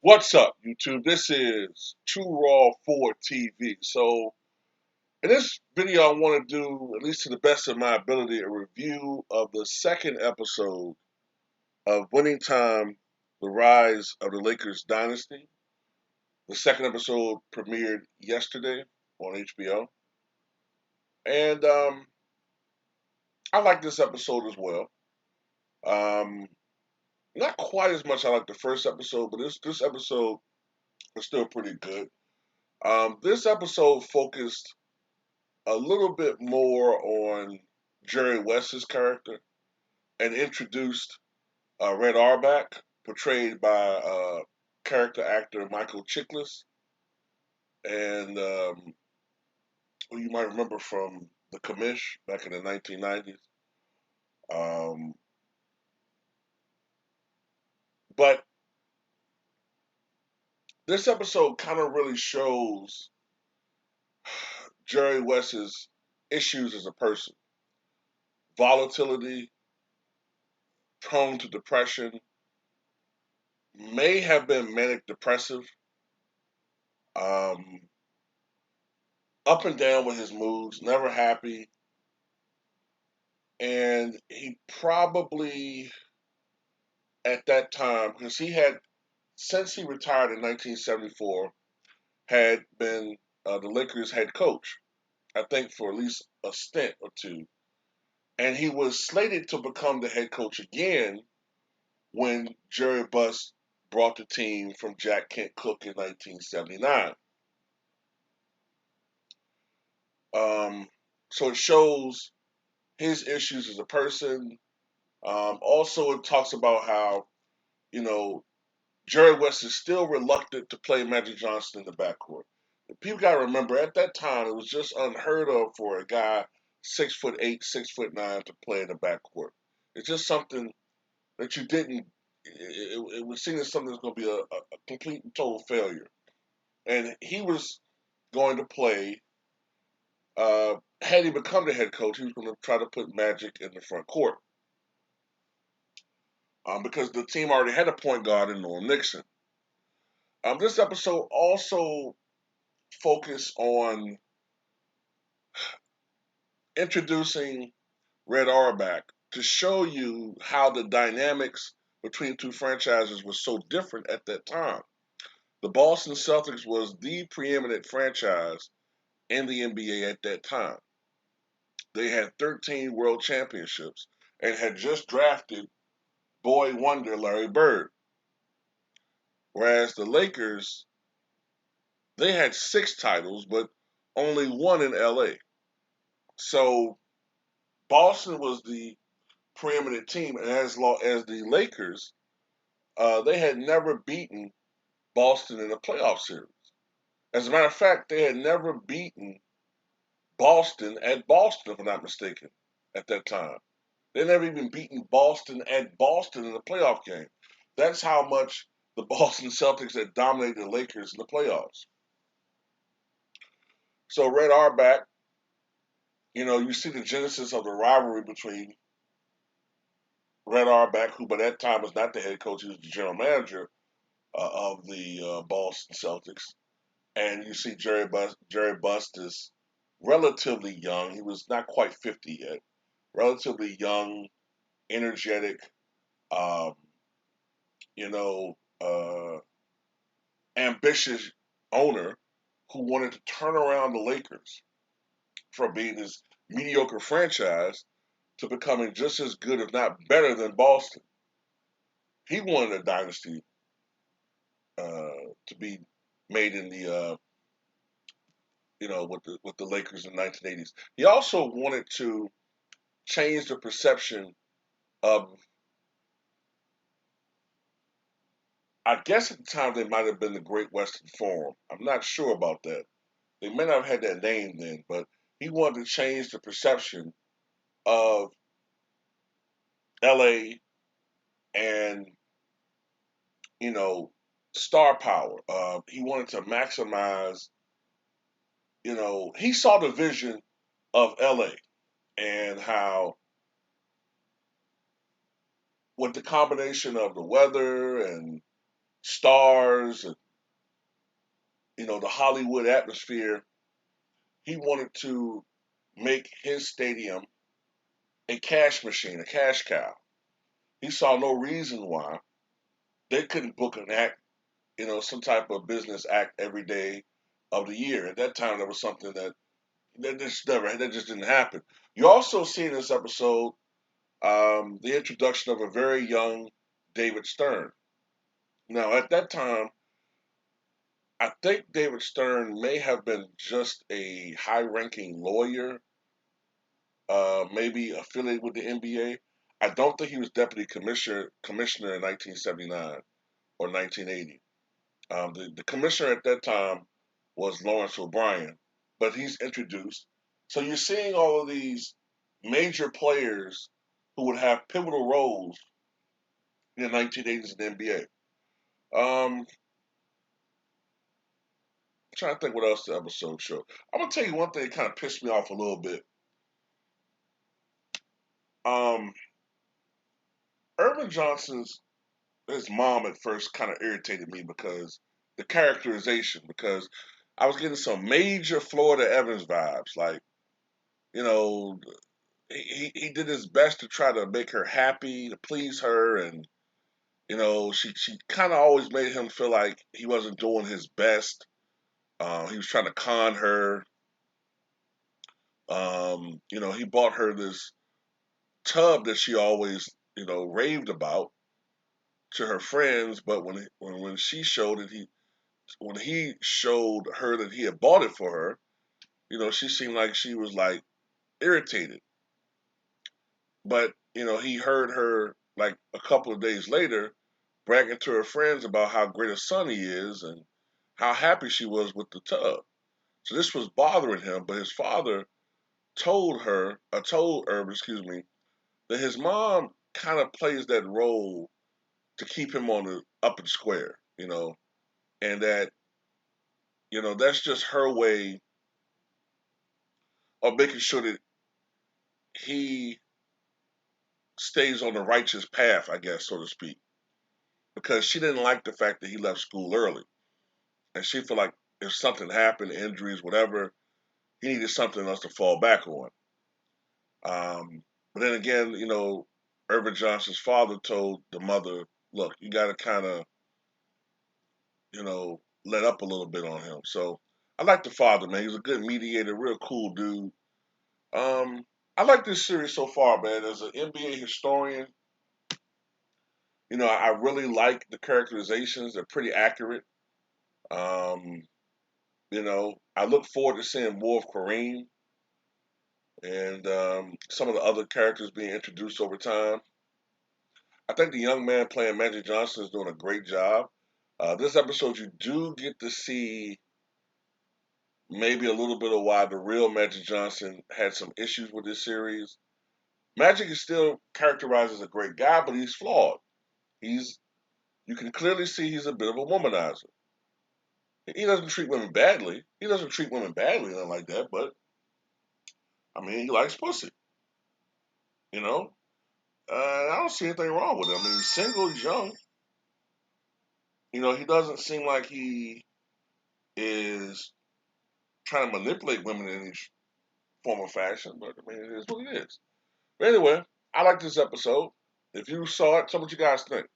What's up, YouTube? This is Too Raw for TV. So, in this video, I want to do, at least to the best of my ability, a review of the second episode of Winning Time: The Rise of the Lakers Dynasty. The second episode premiered yesterday on HBO, and I like this episode as well. Um, Not quite as much I like the first episode, but this episode is still pretty good. This episode focused a little bit more on Jerry West's character and introduced Red Auerbach, portrayed by character actor Michael Chiklis, and who you might remember from The Commish back in the 1990s. Um, but this episode kind of really shows Jerry West's issues as a person: volatility, prone to depression, may have been manic depressive. Um, Up and down with his moods, never happy, and he probably at that time, because he had since he retired in 1974, had been the Lakers head coach, I think for at least a stint or two, and he was slated to become the head coach again when Jerry Buss brought the team from Jack Kent Cooke in 1979. Um, so it shows his issues as a person. Also, it talks about how, you know, Jerry West is still reluctant to play Magic Johnson in the backcourt. People got to remember, at that time, it was just unheard of for a guy 6'8", 6'9" to play in the backcourt. It's just something that you didn't. It was seen as something that's going to be a complete and total failure. And he was going to play. Had he become the head coach, he was going to try to put Magic in the front court. Because the team already had a point guard in Norm Nixon. This episode also focused on introducing Red Auerbach to show you how the dynamics between two franchises was so different at that time. The Boston Celtics was the preeminent franchise in the NBA at that time. They had 13 world championships and had just drafted boy wonder Larry Bird. Whereas the Lakers, they had 6 titles, but only one in LA. So Boston was the preeminent team, and as the Lakers, they had never beaten Boston in a playoff series. As a matter of fact, they had never beaten Boston at Boston, if I'm not mistaken, at that time. They never even beaten Boston at Boston in a playoff game. That's how much the Boston Celtics had dominated the Lakers in the playoffs. So Red Auerbach, you see the genesis of the rivalry between Red Auerbach, who by that time was not the head coach, he was the general manager of the Boston Celtics, and you see Jerry Bust is relatively young. He was not quite 50 yet. Relatively young, energetic, um, you know, uh, ambitious owner who wanted to turn around the Lakers from being this mediocre franchise to becoming just as good, if not better, than Boston. He wanted a dynasty to be made in the with the Lakers in the 1980s. He also wanted to change the perception of, I guess at the time they might have been the Great Western Forum. I'm not sure about that. They may not have had that name then, but he wanted to change the perception of LA and, you know, star power. He wanted to maximize, he saw the vision of LA and how, with the combination of the weather and stars and the Hollywood atmosphere. He wanted to make his stadium a cash machine, a cash cow. He saw no reason why they couldn't book an act, some type of business act every day of the year. At that time, that was something that just didn't happen. You also see in this episode the introduction of a very young David Stern. Now, at that time, I think David Stern may have been just a high-ranking lawyer, maybe affiliated with the NBA. I don't think he was deputy commissioner in 1979 or 1980. The commissioner at that time was Lawrence O'Brien, but he's introduced. So you're seeing all of these major players who would have pivotal roles in the 1980s in the NBA. I'm trying to think what else the episode showed. I'm gonna tell you one thing that kind of pissed me off a little bit. Um, Irvin Johnson's his mom at first kind of irritated me because the characterization, because I was getting some major Florida Evans vibes, like you know he did his best to try to make her happy, to please her, and she kind of always made him feel like he wasn't doing his best. He was trying to con her. He bought her this tub that she always raved about to her friends, but when she showed it, when he showed her that he had bought it for her, she seemed like she was like irritated. But he heard her like a couple of days later bragging to her friends about how great a son he is and how happy she was with the tub. So this was bothering him, but his father told Herb, excuse me, that his mom kind of plays that role to keep him on the up and square, and that, that's just her way of making sure that he stays on the righteous path, I guess, so to speak. Because she didn't like the fact that he left school early. And she felt like if something happened, injuries, whatever, he needed something else to fall back on. But then again, Irvin Johnson's father told the mother, look, you got to kind of, let up a little bit on him. So I like the father, man. He's a good mediator, real cool dude. I like this series so far, man. As an NBA historian, I really like the characterizations. They're pretty accurate. Um, I look forward to seeing more of Kareem and some of the other characters being introduced over time. I think the young man playing Magic Johnson is doing a great job. This episode, you do get to see maybe a little bit of why the real Magic Johnson had some issues with this series. Magic is still characterized as a great guy, but he's flawed. He's You can clearly see he's a bit of a womanizer. He doesn't treat women badly. He doesn't treat women badly, nothing like that. But I mean, he likes pussy. You know, I don't see anything wrong with him. I mean, he's single, he's young. He doesn't seem like he is trying to manipulate women in any form or fashion. But I mean, it is what it is. But anyway, I like this episode. If you saw it, tell me what you guys think.